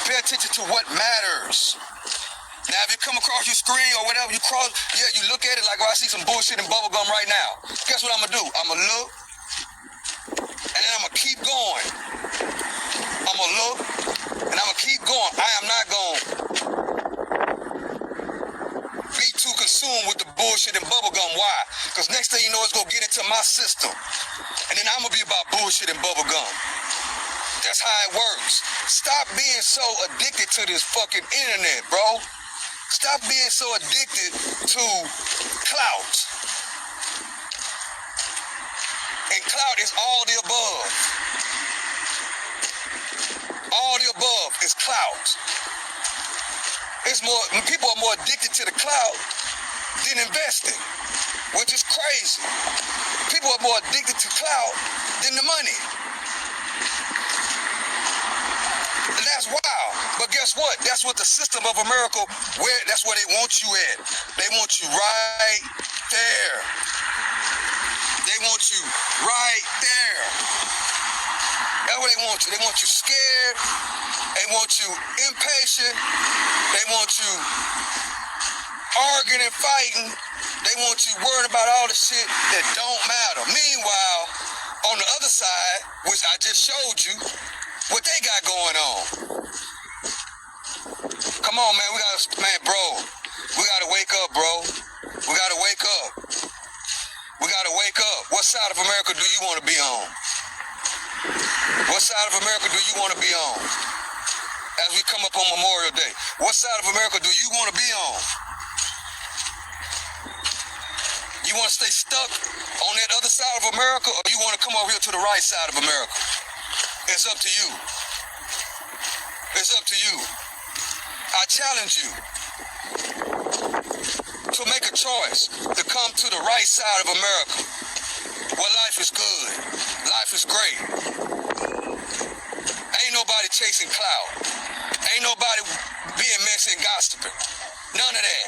Pay attention to what matters. Now, if you come across your screen or whatever, you look at it like, oh, I see some bullshit in bubblegum right now. Guess what I'm going to do? I'm going to look, and then I'm going to keep going. I'm going to look, and I'm going to keep going. I am not going to be too consumed with the bullshit in bubblegum. Why? Because next thing you know, it's going to get into my system. And then I'm going to be about bullshit and bubblegum. That's how it works. Stop being so addicted to this fucking internet, bro. Stop being so addicted to clout. And clout is all the above. All the above is clout. People are more addicted to the clout than investing, which is crazy. People are more addicted to clout than the money. And that's wild. But guess what? That's what the system of America, that's where they want you at. They want you right there. They want you right there. That's what they want you. They want you scared. They want you impatient. They want you arguing and fighting. They want you worried about all the shit that don't matter. Meanwhile, on the other side, which I just showed you, what they got going on. Come on, man, bro. We gotta wake up, bro. We gotta wake up. We gotta wake up. What side of America do you want to be on? What side of America do you want to be on? As we come up on Memorial Day, what side of America do you want to be on? You want to stay stuck on that other side of America, or you want to come over here to the right side of America? It's up to you. It's up to you. I challenge you to make a choice to come to the right side of America, where life is good, life is great. Ain't nobody chasing clout. Ain't nobody being messy and gossiping. None of that.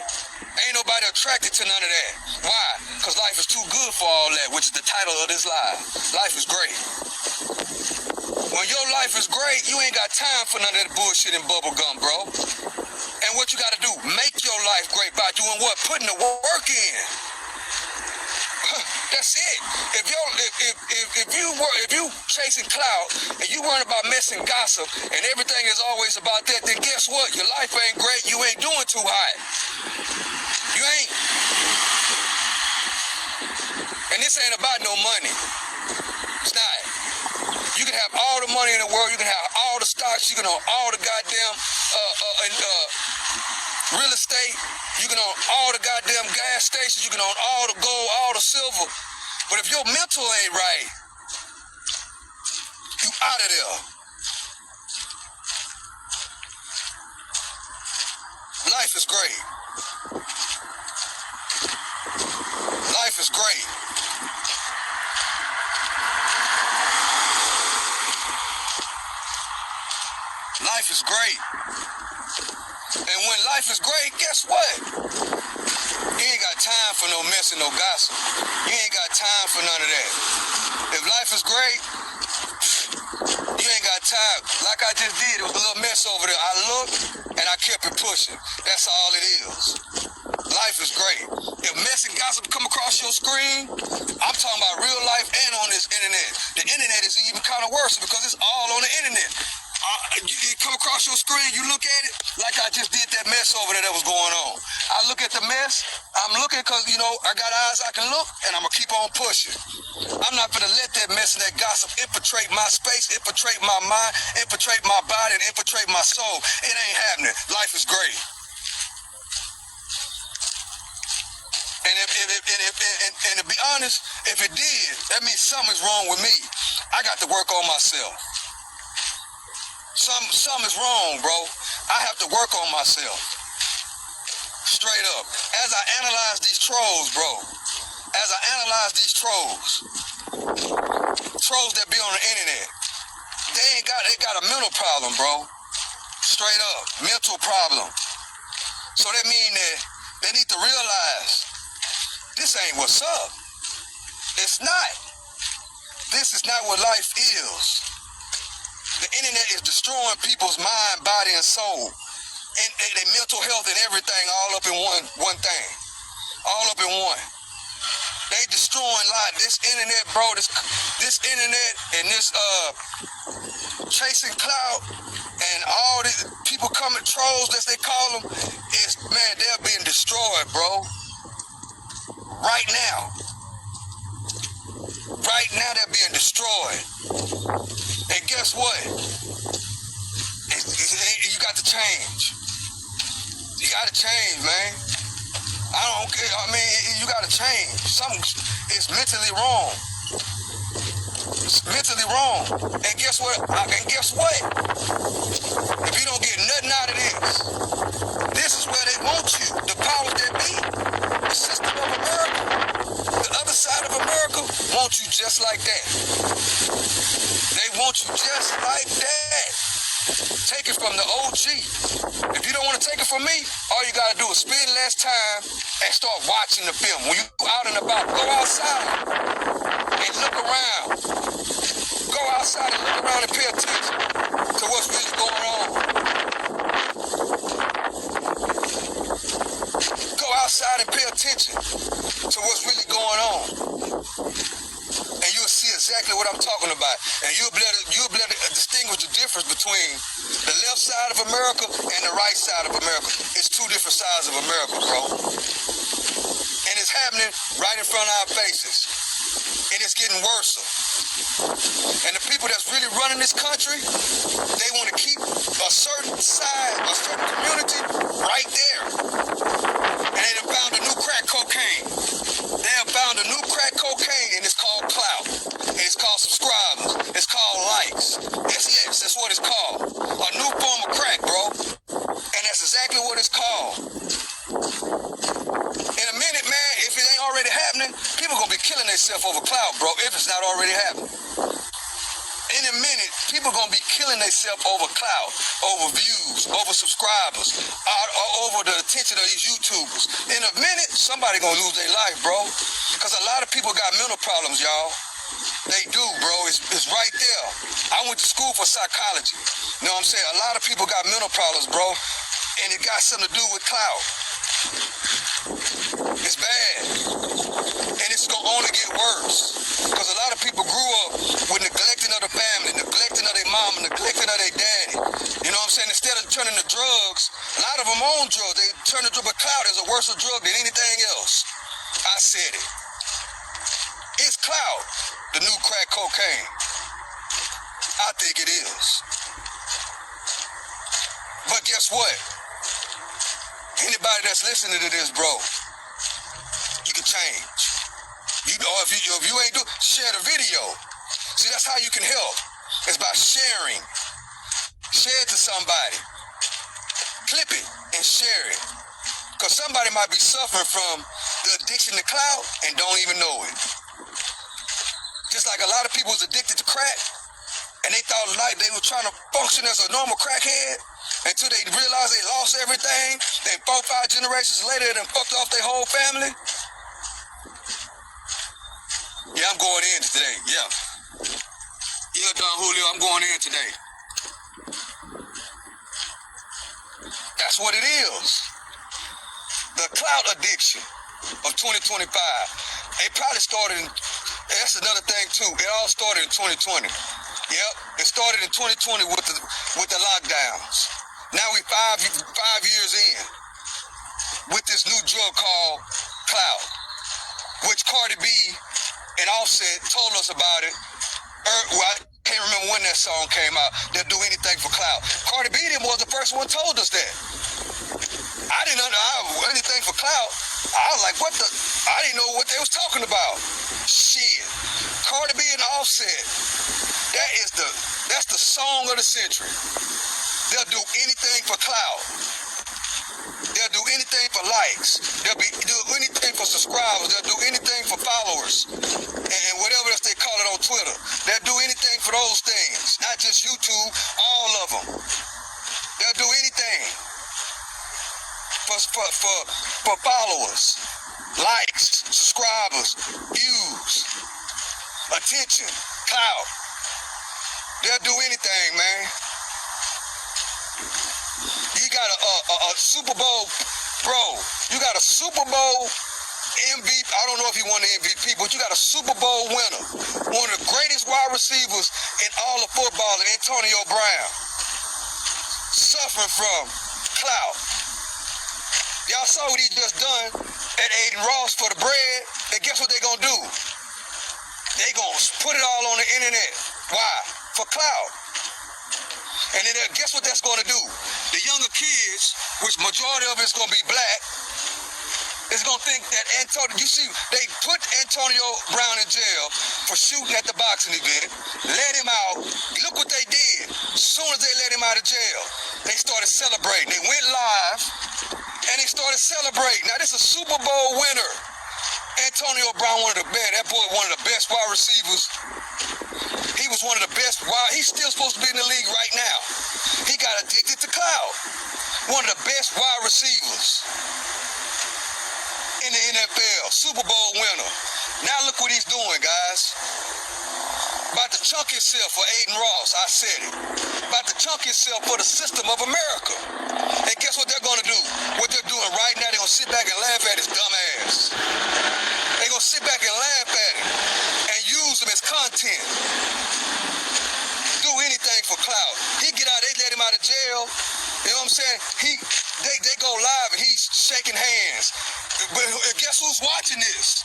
Ain't nobody attracted to none of that. Why? Because life is too good for all that, which is the title of this live. Life is great. When your life is great, you ain't got time for none of that bullshit and bubblegum, bro. And what you gotta do, make your life great by doing what? Putting the work in. That's it. If you chasing clout and you worrying about messing gossip and everything is always about that, then guess what? Your life ain't great. You ain't doing too hot. You ain't. And this ain't about no money. It's not. You can have all the money in the world. You can have all the stocks. You can own all the goddamn real estate. You can own all the goddamn gas stations. You can own all the gold, all the silver. But if your mental ain't right, you out of there. Life is great. Life is great. Life is great. And when life is great, guess what? You ain't got time for no mess and no gossip. You ain't got time for none of that. If life is great, you ain't got time. Like I just did, it was a little mess over there. I looked and I kept it pushing. That's all it is. Life is great. If mess and gossip come across your screen, I'm talking about real life and on this internet. The internet is even kind of worse because it's all on the internet. You come across your screen, you look at it, like I just did that mess over there that was going on. I look at the mess, I'm looking because, you know, I got eyes I can look, and I'm going to keep on pushing. I'm not going to let that mess and that gossip infiltrate my space, infiltrate my mind, infiltrate my body, and infiltrate my soul. It ain't happening. Life is great. And to be honest, if it did, that means something's wrong with me. I got to work on myself. Something's wrong, bro. I have to work on myself. Straight up. As I analyze these trolls, bro. As I analyze these trolls that be on the internet, they got a mental problem, bro. Straight up. Mental problem. So that means that they need to realize this ain't what's up. It's not. This is not what life is. The internet is destroying people's mind, body, and soul, and their mental health and everything, all up in one thing, all up in one. They destroying life. This internet, bro. This internet and this chasing clout and all these people coming trolls, as they call them, is, man, they're being destroyed, bro. Right now. Right now, they're being destroyed. And guess what? You got to change. You got to change, man. I mean, you got to change. Something is mentally wrong. It's mentally wrong. And guess what? If you don't get nothing out of this is where they want you. The powers that be, the system of America, the other side of America, want you just like that. They want you just like that. Take it from the OG. If you don't want to take it from me, all you got to do is spend less time and start watching the film. When you out and about, go outside and look around. Go outside and look around and pay attention to what's really going on. Go outside and pay attention to what's really going on. And you'll see exactly what I'm talking about. And you'll be able to distinguish the difference between the left side of America and the right side of America. It's two different sides of America, bro. And it's happening right in front of our faces. And it's getting worse. And the people that's really running this country, they want to keep a certain side, a certain community right there. And they have found a new crack cocaine. They have found a new crack cocaine, and it's called CLOUT. And it's called subscribers. It's called likes. Yes, that's what it's called. A new form of crack, bro. And that's exactly what it's called. In a minute, man, if it ain't already happening, people gonna be killing themselves over CLOUT, bro, if it's not already happening. In a minute, people gonna be killing themselves over CLOUT, over views, over subscribers, over the attention of these YouTubers. In a minute, somebody gonna lose their life, bro. Because a lot of people got mental problems, y'all. They do, bro. It's right there. I went to school for psychology. You know what I'm saying? A lot of people got mental problems, bro. And it got something to do with CLOUT. It's bad. And it's going to only get worse. Because a lot of people grew up with neglecting of the family, neglecting of their mama, neglecting of their daddy. You know what I'm saying? Instead of turning to drugs, a lot of them own drugs. They turn to drugs, but CLOUT is a worse drug than anything else. I said it. It's CLOUT, the new crack cocaine. I think it is. But guess what? Anybody that's listening to this, bro, you can change. If you ain't share the video. See, that's how you can help. It's by sharing. Share it to somebody. Clip it and share it. Because somebody might be suffering from the addiction to CLOUT and don't even know it. Just like a lot of people was addicted to crack, and they thought like they were trying to function as a normal crackhead until they realized they lost everything. Then 4-5 generations later, they done fucked off their whole family. Yeah, I'm going in today. Yeah, Don Julio, I'm going in today. That's what it is. The CLOUT addiction of 2025. It probably started in. That's another thing too. It all started in 2020. Yep, it started in 2020 with the lockdowns. Now we five years in with this new drug called CLOUT, which Cardi B and Offset told us about it. I can't remember when that song came out. They'll do anything for CLOUT. Cardi B was the first one told us that. I didn't know anything for CLOUT. I was like, I didn't know what they was talking about. Shit. Cardi B and Offset. That's the song of the century. They'll do anything for CLOUT. They'll do anything for likes. They'll do anything for subscribers. They'll do anything for followers. And whatever else they call it on Twitter. They'll do anything for those things. Not just YouTube, all of them. They'll do anything for followers, likes, subscribers, views, attention, CLOUT. They'll do anything, man. You got a Super Bowl, bro. You got a Super Bowl MVP. I don't know if he won the MVP, but you got a Super Bowl winner. One of the greatest wide receivers in all of football, Antonio Brown. Suffering from CLOUT. Y'all saw what he just done at Aiden Ross for the bread. And guess what they gonna do? They gonna put it all on the internet. Why? For CLOUT. And then guess what that's gonna do? The younger kids, which majority of it's gonna be black, is gonna think that Antonio, you see, they put Antonio Brown in jail for shooting at the boxing event, let him out. Look what they did. As soon as they let him out of jail, they started celebrating. They went live and they started celebrating. Now this is a Super Bowl winner. Antonio Brown, one of the best, that boy, one of the best wide receivers. He was one of the best he's still supposed to be in the league right now. He got addicted to CLOUT. One of the best wide receivers in the NFL, Super Bowl winner. Now look what he's doing, guys. About to chunk himself for Aiden Ross, I said it. About to chunk himself for the system of America. And guess what they're gonna do? What they're doing right now, they're gonna sit back and laugh at his dumb ass. They're gonna sit back and laugh at him and use him as content. Do anything for CLOUT. He get out, they let him out of jail. You know what I'm saying? They go live and he's shaking hands. But guess who's watching this?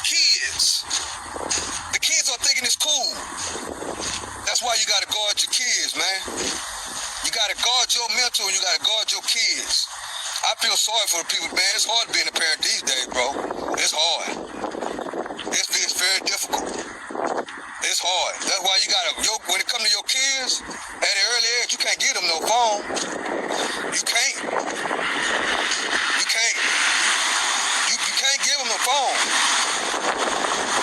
Kids. The kids are thinking it's cool. That's why you gotta guard your kids, man. You gotta guard your mental and you gotta guard your kids. I feel sorry for the people, man. It's hard being a parent these days, bro. It's hard. It's very difficult. It's hard. That's why you gotta, when it comes to your kids, at an early age, you can't give them no phone. You can't. You can't. You can't give them no phone.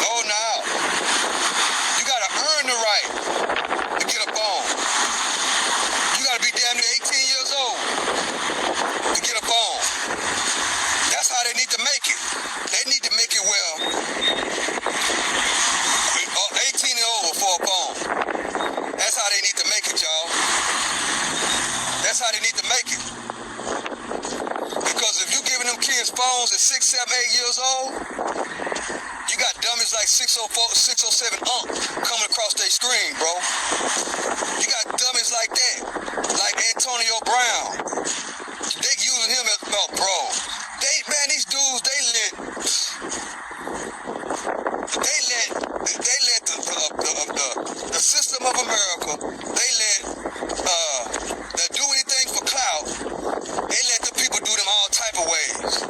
No, now. You gotta earn the right to get a phone. You gotta be damn near 18 years old to get a phone. That's how they need to make it. They need to make it well. 18 and over for a phone. That's how they need to make it, y'all. That's how they need to make it. Because if you giving them kids phones at 6, 7, 8 years old, you got dummies like 604, 607 coming across their screen, bro. You got dummies like that, like Antonio Brown. They using him as, no, bro. These dudes, they let the system of America, they do anything for CLOUT. They let the people do them all type of ways.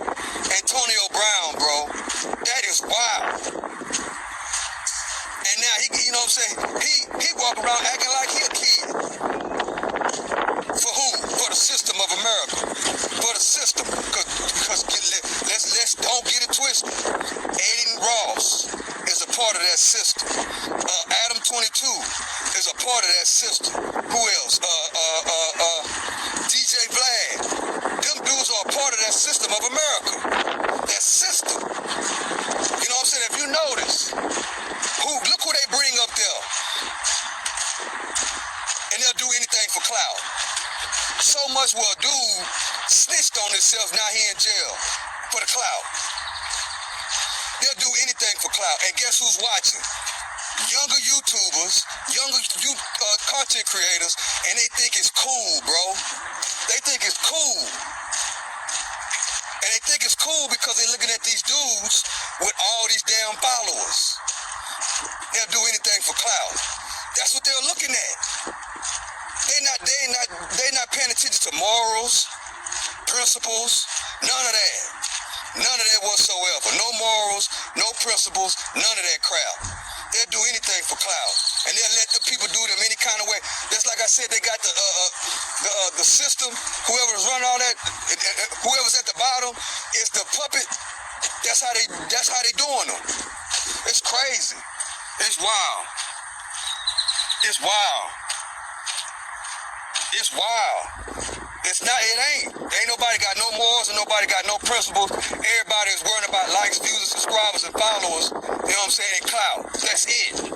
Antonio Brown, bro, that is wild. And now you know what I'm saying? He walk around acting like he a kid. For who? For the system of America. For the system. Because let's don't get it twisted. Aiden Ross is a part of that system. Adam 22 is a part of that system. Who else? DJ Vlad. Them dudes are a part of that system of America. That system. You know what I'm saying? If you notice, look who they bring up there. And they'll do anything for CLOUT. So much will a dude snitched on himself, now he in jail for the CLOUT. They'll do anything for CLOUT. And guess who's watching? Younger YouTubers, younger content creators, and they think it's cool, bro. They think it's cool. And they think it's cool because they're looking at these dudes with all these damn followers. They'll do anything for CLOUT. That's what they're looking at. They're not paying attention to morals, principles, none of that. None of that whatsoever. No morals, no principles, none of that crap. They'll do anything for CLOUT. And they'll let the people do them any kind of way. Just like I said, they got the system, whoever's running all that, whoever's at the bottom is the puppet. That's how they doing them. It's crazy. It's wild. It's wild. It's wild. It ain't. Ain't nobody got no morals and nobody got no principles. Everybody is worrying about likes, views, and subscribers and followers. You know what I'm saying? And CLOUT. That's it.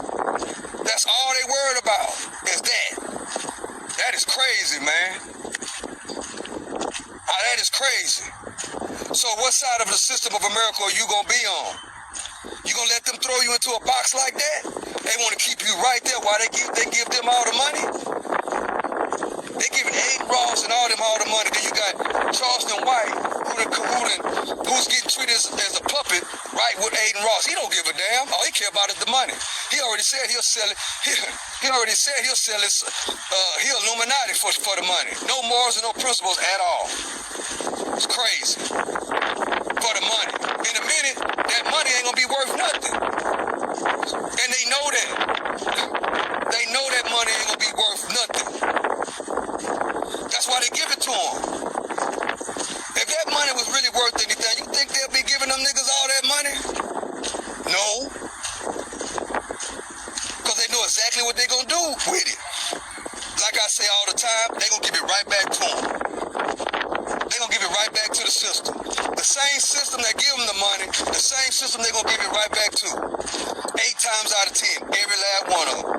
That's all they worried about is that. That is crazy, man. That is crazy. So what side of the system of America are you gonna be on? You gonna let them throw you into a box like that? They wanna keep you right there while they give them all the money? They giving Aiden Ross and all the money. Then you got Charleston White, who's getting treated as a puppet, right, with Aiden Ross. He don't give a damn. All he care about is the money. He already said he'll sell it. He already said he'll sell it. He'll Illuminati for the money. No morals and no principles at all. It's crazy. For the money. In a minute, that money ain't gonna be worth nothing. And they know that. They know that money ain't gonna be worth nothing. That's why they give it to them. If that money was really worth anything, you think they'll be giving them niggas all that money? No. Because they know exactly what they're gonna do with it. Like I say all the time, they're gonna give it right back to them. They're gonna give it right back to the system. The same system that give them the money, the same system they're gonna give it right back to. 8 times out of 10, every last one of them.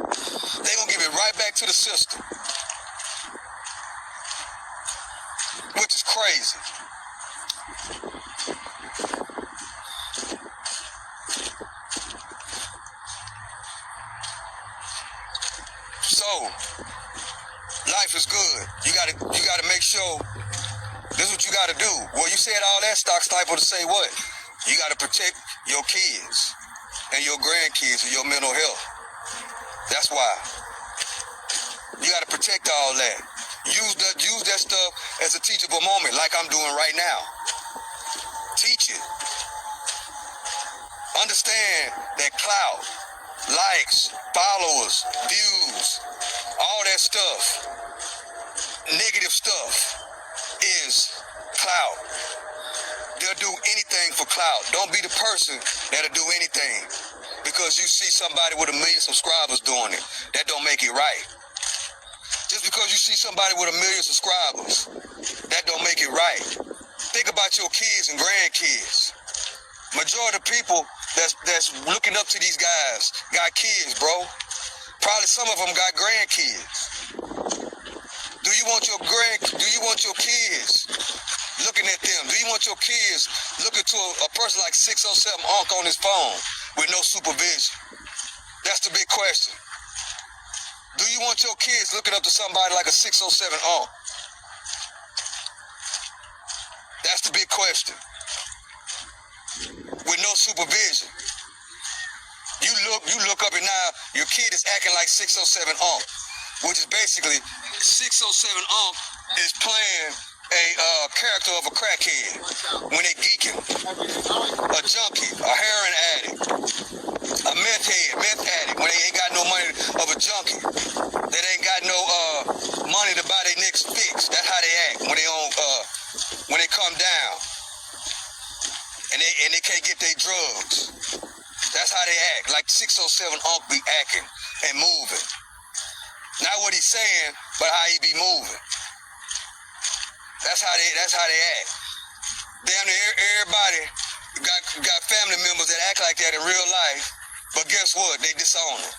They're gonna give it right back to the system. Which is crazy. So, life is good. You gotta make sure. This is what you gotta do. Well, you said all that stock sniper to say what? You gotta protect your kids and your grandkids and your mental health. That's why. You gotta protect all that. Use that stuff as a teachable moment, like I'm doing right now. Teach it. Understand that clout, likes, followers, views, all that stuff, negative stuff, is clout. They'll do anything for clout. Don't be the person that'll do anything because you see somebody with 1 million subscribers doing it. That don't make it right. Just because you see somebody with 1 million subscribers, that don't make it right. Think about your kids and grandkids. Majority of people that's looking up to these guys got kids, bro. Probably some of them got grandkids. Do you want your kids looking at them? Do you want your kids looking to a person like 607 Unc on his phone with no supervision? That's the big question. Do you want your kids looking up to somebody like a 607 Unc? That's the big question. With no supervision. You look up and now your kid is acting like 607 Unc, which is basically 607 Unc is playing a character of a crackhead when they geeking. A junkie, a heroin addict, a meth addict when they ain't got no money of a junkie. They ain't got no money to buy their next fix. That's how they act when they come down. And they can't get their drugs. That's how they act. Like 607 Unc be acting and moving. Not what he's saying, but how he be moving. That's how they act. Damn near everybody got family members that act like that in real life, but guess what? They disown them.